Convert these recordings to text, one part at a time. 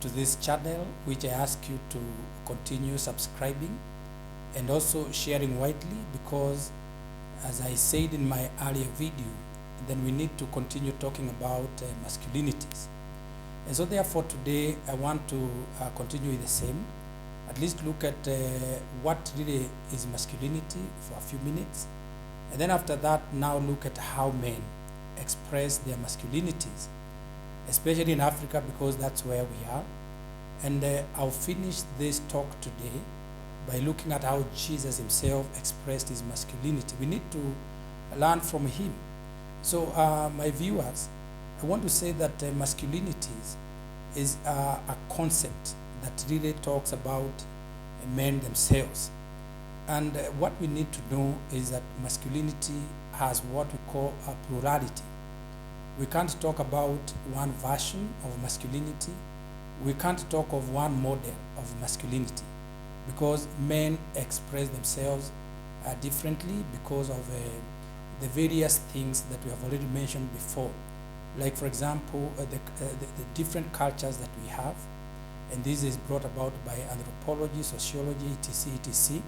to this channel, which I ask you to continue subscribing and also sharing widely, because as I said in my earlier video, then we need to continue talking about masculinities. And so therefore today I want to continue with the same, at least look at what really is masculinity for a few minutes. And then after that, now look at how men express their masculinities, especially in Africa, because that's where we are. And I'll finish this talk today by looking at how Jesus himself expressed his masculinity. We need to learn from him. So my viewers, I want to say that masculinities is a concept that really talks about men themselves. And what we need to know is that masculinity has what we call a plurality. We can't talk about one version of masculinity. We can't talk of one model of masculinity, because men express themselves differently because of the various things that we have already mentioned before. Like, for example, the different cultures that we have, and this is brought about by anthropology, sociology, etc., etc.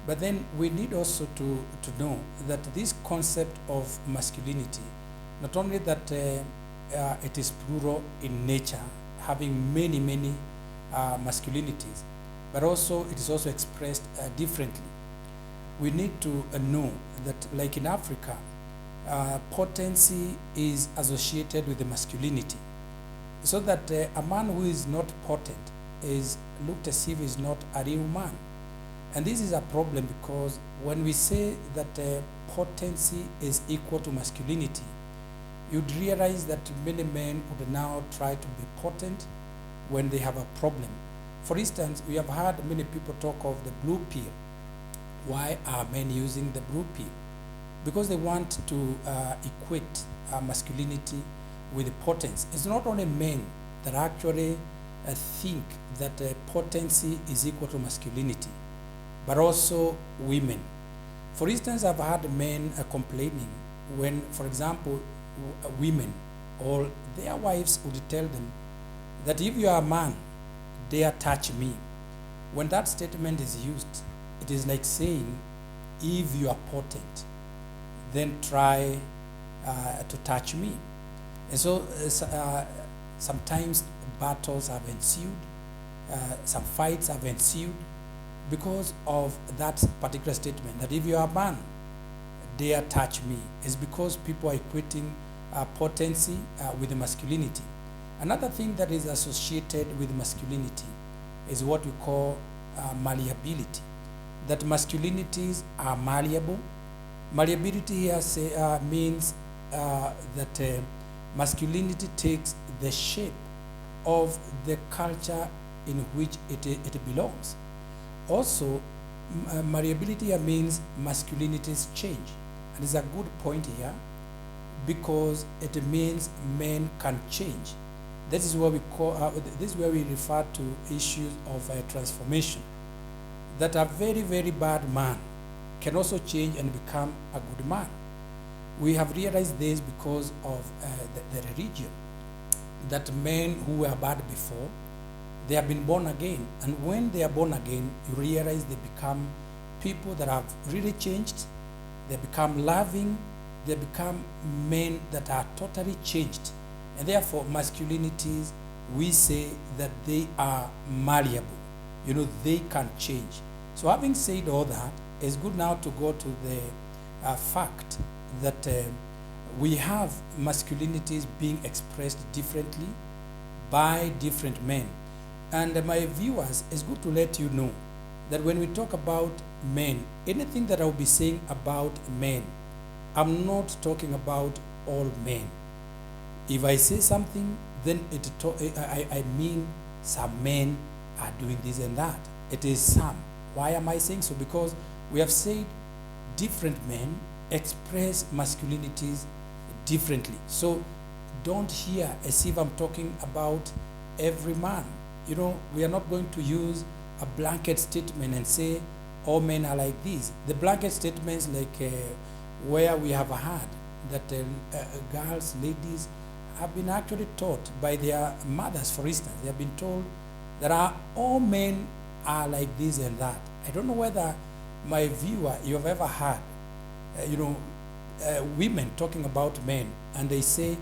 But then we need also to know that this concept of masculinity, not only that it is plural in nature, having many masculinities, but also it is also expressed differently. We need to know that, like in Africa, potency is associated with the masculinity, so that a man who is not potent is looked as if he's not a real man. And this is a problem, because when we say that potency is equal to masculinity, you'd realize that many men would now try to be potent when they have a problem. For instance, we have heard many people talk of the blue pill. Why are men using the blue pill? Because they want to equate masculinity with potency. It's not only men that actually think that potency is equal to masculinity, but also women. For instance, I've heard men complaining when, for example, women or their wives would tell them that if you are a man, dare touch me. When that statement is used, it is like saying, if you are potent, then try to touch me. And so sometimes battles have ensued, some fights have ensued because of that particular statement, that if you are a man, dare touch me. It's because people are equating potency with masculinity. Another thing that is associated with masculinity is what we call malleability, that masculinities are malleable. Malleability here means that masculinity takes the shape of the culture in which it belongs. Also, malleability here means masculinities change. And it's a good point here, because it means men can change. This is what we call, this is where we refer to issues of transformation. That a very bad man can also change and become a good man. We have realized this because of the religion, that men who were bad before, they have been born again. And when they are born again, you realize they become people that have really changed. They become loving. They become men that are totally changed. And therefore, masculinities, we say that they are malleable. You know, they can change. So having said all that, it's good now to go to the fact that we have masculinities being expressed differently by different men. And my viewers, it's good to let you know that when we talk about men, anything that I'll be saying about men, I'm not talking about all men. If I say something, then I mean some men are doing this and that. It is some. Why am I saying so? Because we have said different men express masculinities differently. So don't hear as if I'm talking about every man. You know, we are not going to use a blanket statement and say all men are like this. The blanket statements like where we have heard that girls, ladies have been actually taught by their mothers, for instance. They have been told that all men are like this and that. I don't know whether my viewer, you have ever heard, women talking about men, and they say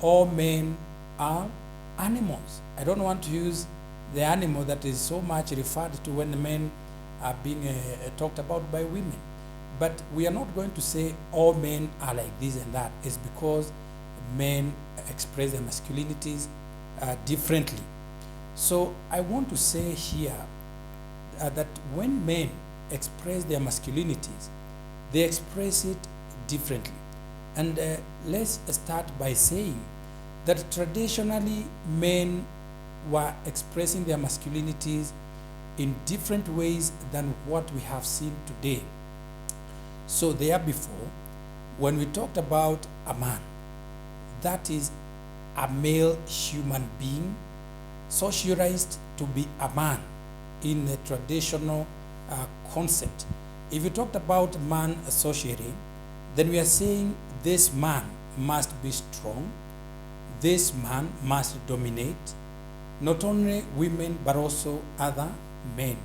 all men are animals. I don't want to use the animal that is so much referred to when the men are being talked about by women. But we are not going to say all men are like this and that. It's because men express their masculinities differently. So I want to say here that when men express their masculinities, they express it differently. And let's start by saying that traditionally men were expressing their masculinities in different ways than what we have seen today. So there before, when we talked about a man, that is a male human being, socialized to be a man in the traditional concept. If you talked about man socially, then we are saying this man must be strong, this man must dominate, not only women but also other men.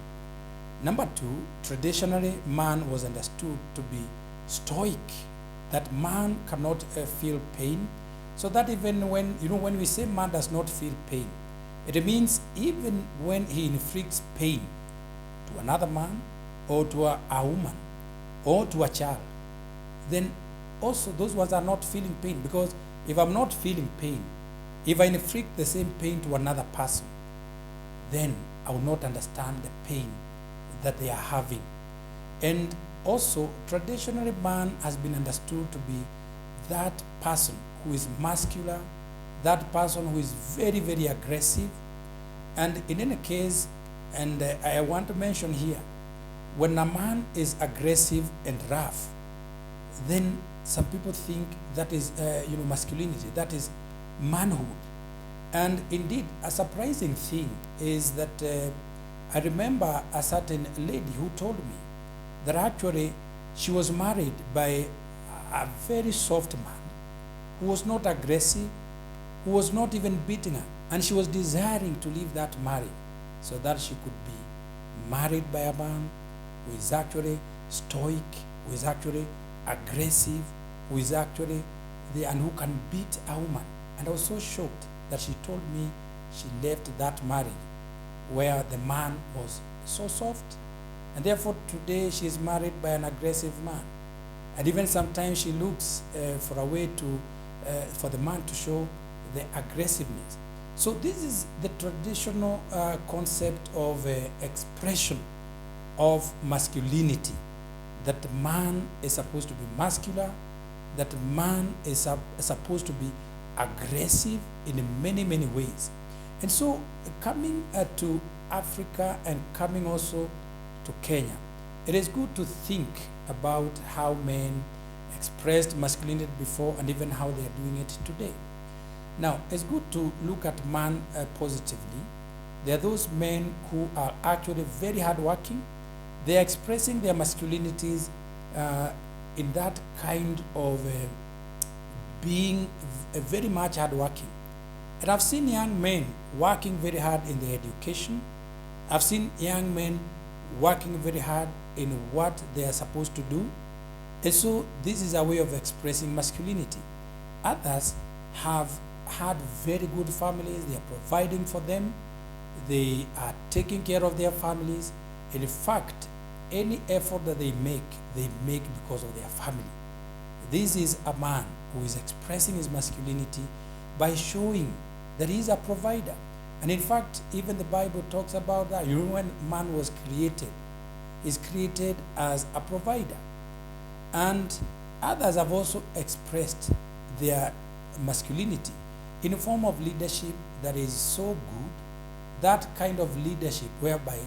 Number two, traditionally man was understood to be stoic, that man cannot feel pain, so that even when we say man does not feel pain, it means even when he inflicts pain to another man or to a woman or to a child, then also those ones are not feeling pain, because if I'm not feeling pain, if I inflict the same pain to another person, then I will not understand the pain that they are having. And also, traditionally man has been understood to be that person who is muscular, that person who is very, very aggressive. And in any case, and I want to mention here, when a man is aggressive and rough, then some people think that is masculinity, that is manhood. And indeed, a surprising thing is that I remember a certain lady who told me that actually she was married by a very soft man who was not aggressive, who was not even beating her, and she was desiring to leave that marriage so that she could be married by a man who is actually stoic, who is actually aggressive, who is actually there and who can beat a woman. And I was so shocked that she told me she left that marriage where the man was so soft, and therefore today she is married by an aggressive man. And even sometimes she looks for a way to for the man to show the aggressiveness. So this is the traditional concept of expression of masculinity, that man is supposed to be muscular, that man is supposed to be aggressive in many, many ways. And so coming to Africa and coming also to Kenya, it is good to think about how men expressed masculinity before and even how they are doing it today. Now, it's good to look at man positively. There are those men who are actually very hardworking. They are expressing their masculinities in that kind of being very much hardworking. And I've seen young men working very hard in their education. I've seen young men working very hard in what they are supposed to do. And so this is a way of expressing masculinity. Others have had very good families. They are providing for them. They are taking care of their families. And in fact, any effort that they make because of their family. This is a man who is expressing his masculinity by showing that he is a provider. And in fact, even the Bible talks about that. When man was created, he's created as a provider. And others have also expressed their masculinity in a form of leadership that is so good, that kind of leadership whereby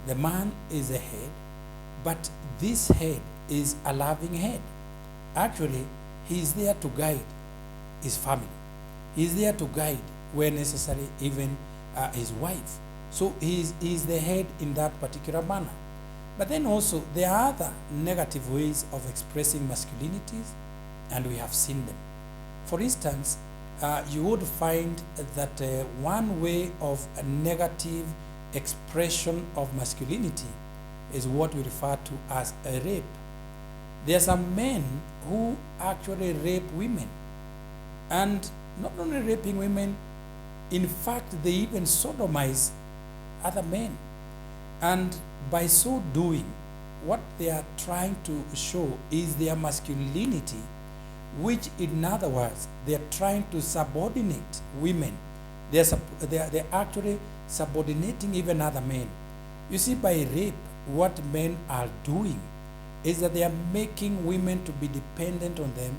the man is the head, but this head is a loving head. Actually, he is there to guide his family. He is there to guide, where necessary, even his wife. So he is the head in that particular manner. But then also, there are other negative ways of expressing masculinities, and we have seen them. For instance, you would find that one way of a negative expression of masculinity is what we refer to as a rape. There are some men who actually rape women, and not only raping women, in fact, they even sodomize other men. And by so doing, what they are trying to show is their masculinity, which in other words, they are trying to subordinate women. They're actually subordinating even other men. You see, by rape, what men are doing is that they are making women to be dependent on them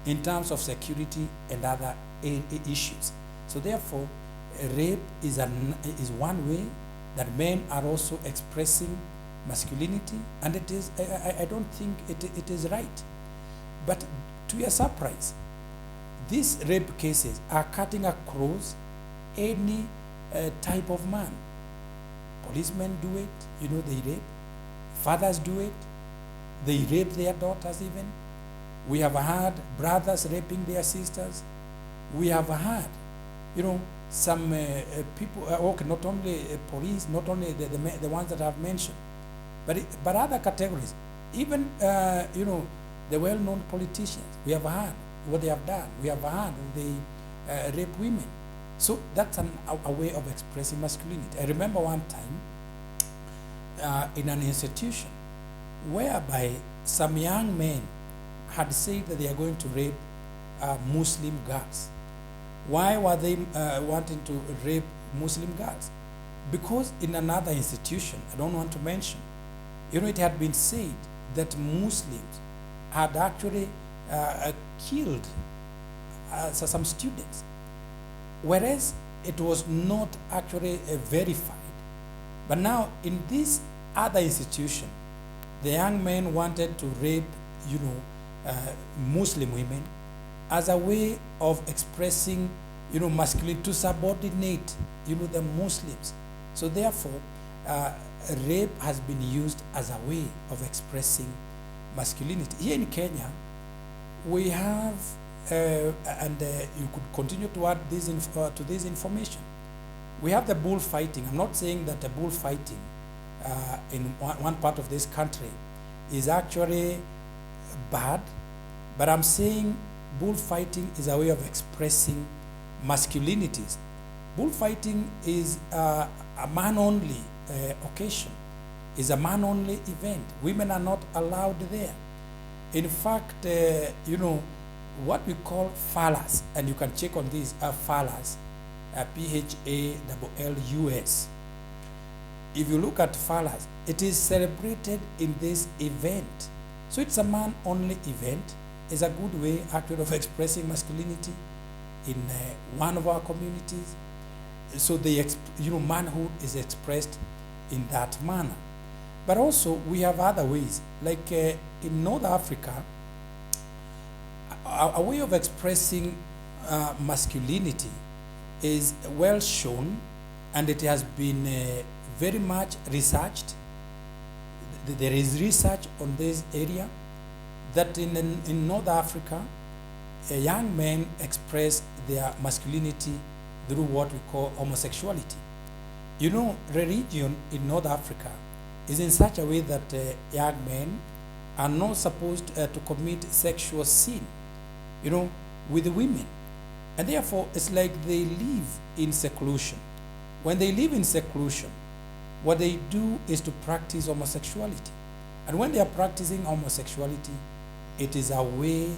in terms of security and other issues. So therefore, rape is one way that men are also expressing masculinity, and it is, I don't think it is right. But to your surprise, these rape cases are cutting across any type of man. Policemen do it, they rape. Fathers do it. They rape their daughters even. We have had brothers raping their sisters. We have had, some people, okay, not only police, not only the ones that I've mentioned, but other categories. Even, the well-known politicians, we have heard what they have done. We have heard they rape women. So that's a way of expressing masculinity. I remember one time in an institution whereby some young men had said that they are going to rape Muslim girls. Why were they wanting to rape Muslim girls? Because in another institution, I don't want to mention, it had been said that Muslims had actually killed some students, whereas it was not actually verified. But now in this other institution, the young men wanted to rape, Muslim women as a way of expressing, masculinity, to subordinate, the Muslims. So therefore, rape has been used as a way of expressing masculinity. Here in Kenya, we have, and you could continue to add this to this information. We have the bullfighting. I'm not saying that the bullfighting in one part of this country is actually bad, but I'm saying bullfighting is a way of expressing masculinities. Bullfighting is a man-only occasion, is a man-only event. Women are not allowed there. In fact, what we call phallas, and you can check on these, phallas, P-H-A-L-L-U-S. If you look at phallas, it is celebrated in this event. So it's a man-only event. It's a good way actually of expressing masculinity in one of our communities. So manhood is expressed in that manner. But also we have other ways, like in North Africa, a way of expressing masculinity is well shown, and it has been very much researched. There is research on this area that in North Africa, young men express their masculinity through what we call homosexuality. Religion in North Africa is in such a way that young men are not supposed to commit sexual sin, with women. And therefore, it's like they live in seclusion. When they live in seclusion, what they do is to practice homosexuality. And when they are practicing homosexuality, it is a way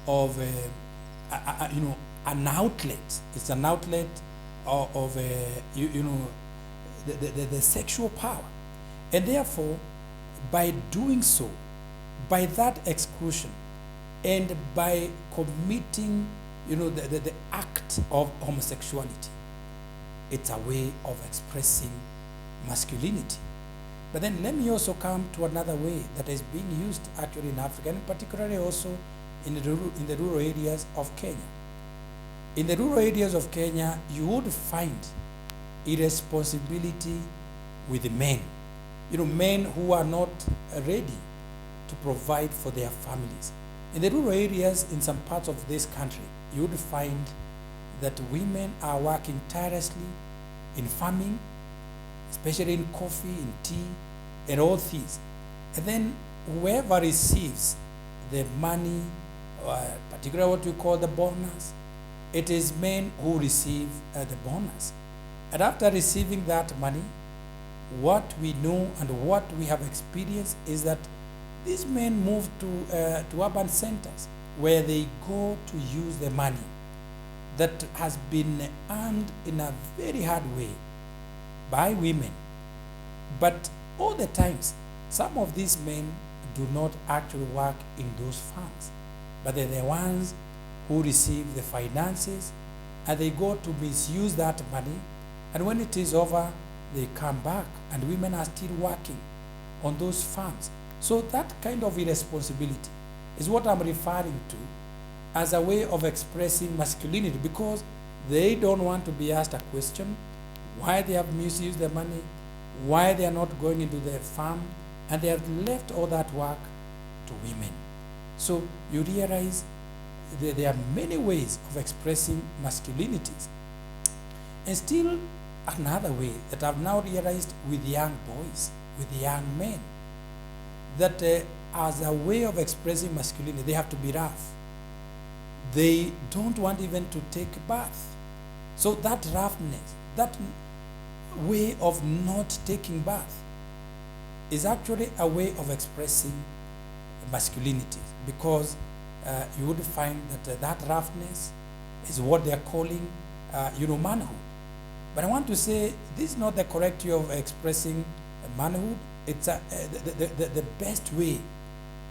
of, an outlet. It's an outlet of the sexual power. And therefore, by doing so, by that exclusion, and by committing, the act of homosexuality, it's a way of expressing masculinity. But then let me also come to another way that is being used actually in Africa, and particularly also in the rural areas of Kenya. In the rural areas of Kenya, you would find irresponsibility with men. Men who are not ready to provide for their families. In the rural areas, in some parts of this country, you would find that women are working tirelessly in farming, especially in coffee, in tea, and all things. And then whoever receives the money, particularly what we call the bonus, it is men who receive the bonus. And after receiving that money, what we know and what we have experienced is that these men move to urban centers where they go to use the money that has been earned in a very hard way by women. But all the times, some of these men do not actually work in those farms, but they're the ones who receive the finances, and they go to misuse that money, and when it is over, they come back, and women are still working on those farms. So that kind of irresponsibility is what I'm referring to as a way of expressing masculinity, because they don't want to be asked a question why they have misused the money, why they are not going into the farm, and they have left all that work to women. So you realize that there are many ways of expressing masculinities. And still another way that I've now realized with young boys, with young men, that as a way of expressing masculinity, they have to be rough. They don't want even to take a bath. So that roughness, that way of not taking bath is actually a way of expressing masculinity, because you would find that that roughness is what they're calling, manhood. But I want to say this is not the correct way of expressing manhood. It's the best way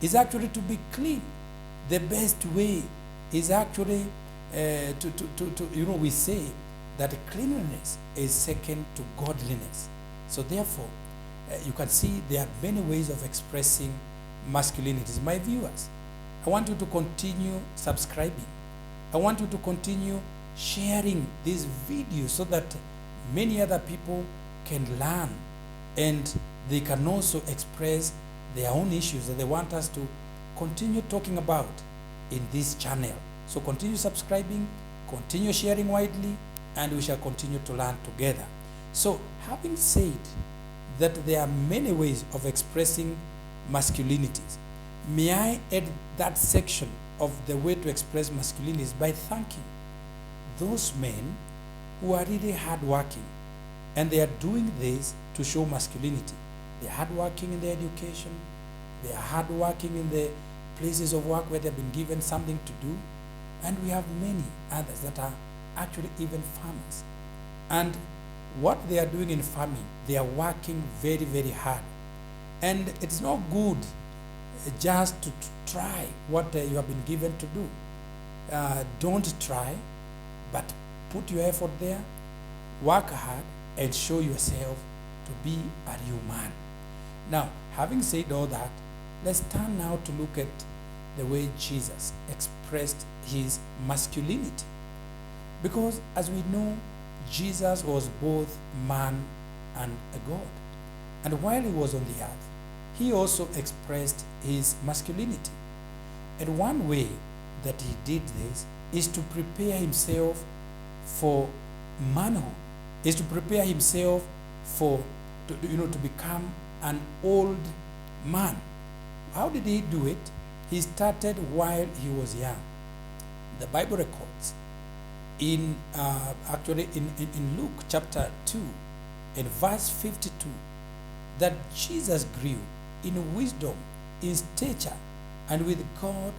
is actually to be clean. The best way is actually we say that cleanliness is second to godliness. So therefore, you can see there are many ways of expressing masculinities. My viewers, I want you to continue subscribing. I want you to continue sharing this video so that many other people can learn and they can also express their own issues that they want us to continue talking about in this channel. So continue subscribing, continue sharing widely, and we shall continue to learn together. So having said that there are many ways of expressing masculinities, may I add that section of the way to express masculinities by thanking those men who are really hardworking, and they are doing this to show masculinity. They are hardworking in their education, they are hardworking in the places of work where they've been given something to do, and we have many others that are actually even farmers. And what they are doing in farming, they are working very, very hard. And it's not good just to try what you have been given to do. Don't try, but put your effort there, work hard, and show yourself to be a real man. Now, having said all that, let's turn now to look at the way Jesus expressed his masculinity. Because as we know, Jesus was both man and a God. And while he was on the earth, he also expressed his masculinity. And one way that he did this is to prepare himself for manhood, is to prepare himself to become an old man. How did he do it? He started while he was young. The Bible records in Luke chapter 2 and verse 52 that Jesus grew in wisdom, in stature, and with God,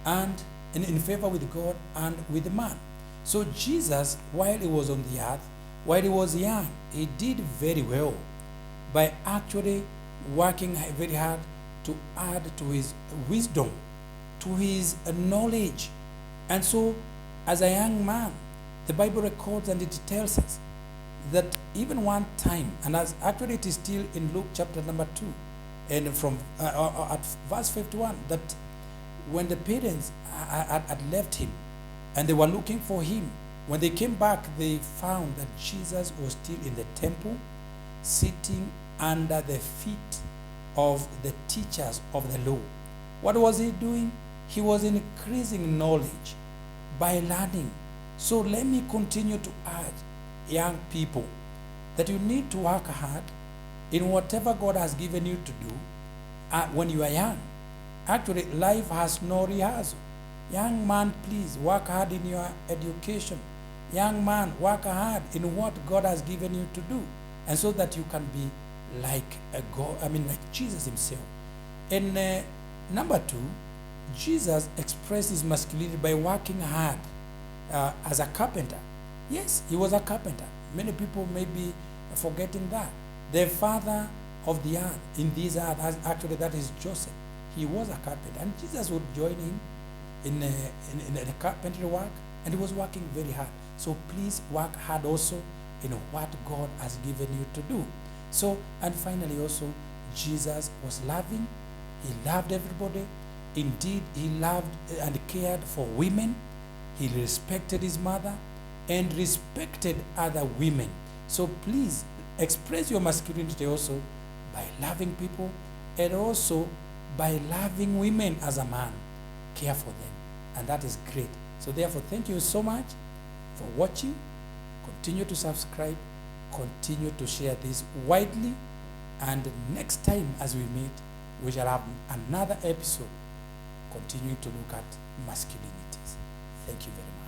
and in favor with God and with man. So Jesus, while he was on the earth, while he was young, he did very well by actually working very hard to add to his wisdom, to his knowledge. And so, as a young man, the Bible records and it tells us that even one time, and as actually it is still in Luke chapter number 2, and from at verse 51, that when the parents had left him and they were looking for him, when they came back, they found that Jesus was still in the temple, sitting under the feet of the teachers of the law. What was he doing? He was increasing knowledge by learning So let me continue to urge young people that you need to work hard in whatever God has given you to do when you are young. Actually, life has no rehearsal. Young man, please work hard in your education. Young man, work hard in what God has given you to do, and so that you can be like a God. Like Jesus himself. And number two, Jesus expressed his masculinity by working hard as a carpenter. Yes, he was a carpenter. Many people may be forgetting that. The father of the earth, in this earth, actually that is Joseph. He was a carpenter, and Jesus would join him in the carpentry work, and he was working very hard. So please work hard also in what God has given you to do. So, and finally also, Jesus was loving. He loved everybody. Indeed, he loved and cared for women. He respected his mother and respected other women. So please express your masculinity also by loving people, and also by loving women as a man. Care for them. And that is great. So therefore, thank you so much for watching. Continue to subscribe. Continue to share this widely. And next time as we meet, we shall have another episode continuing to look at masculinities. Thank you very much.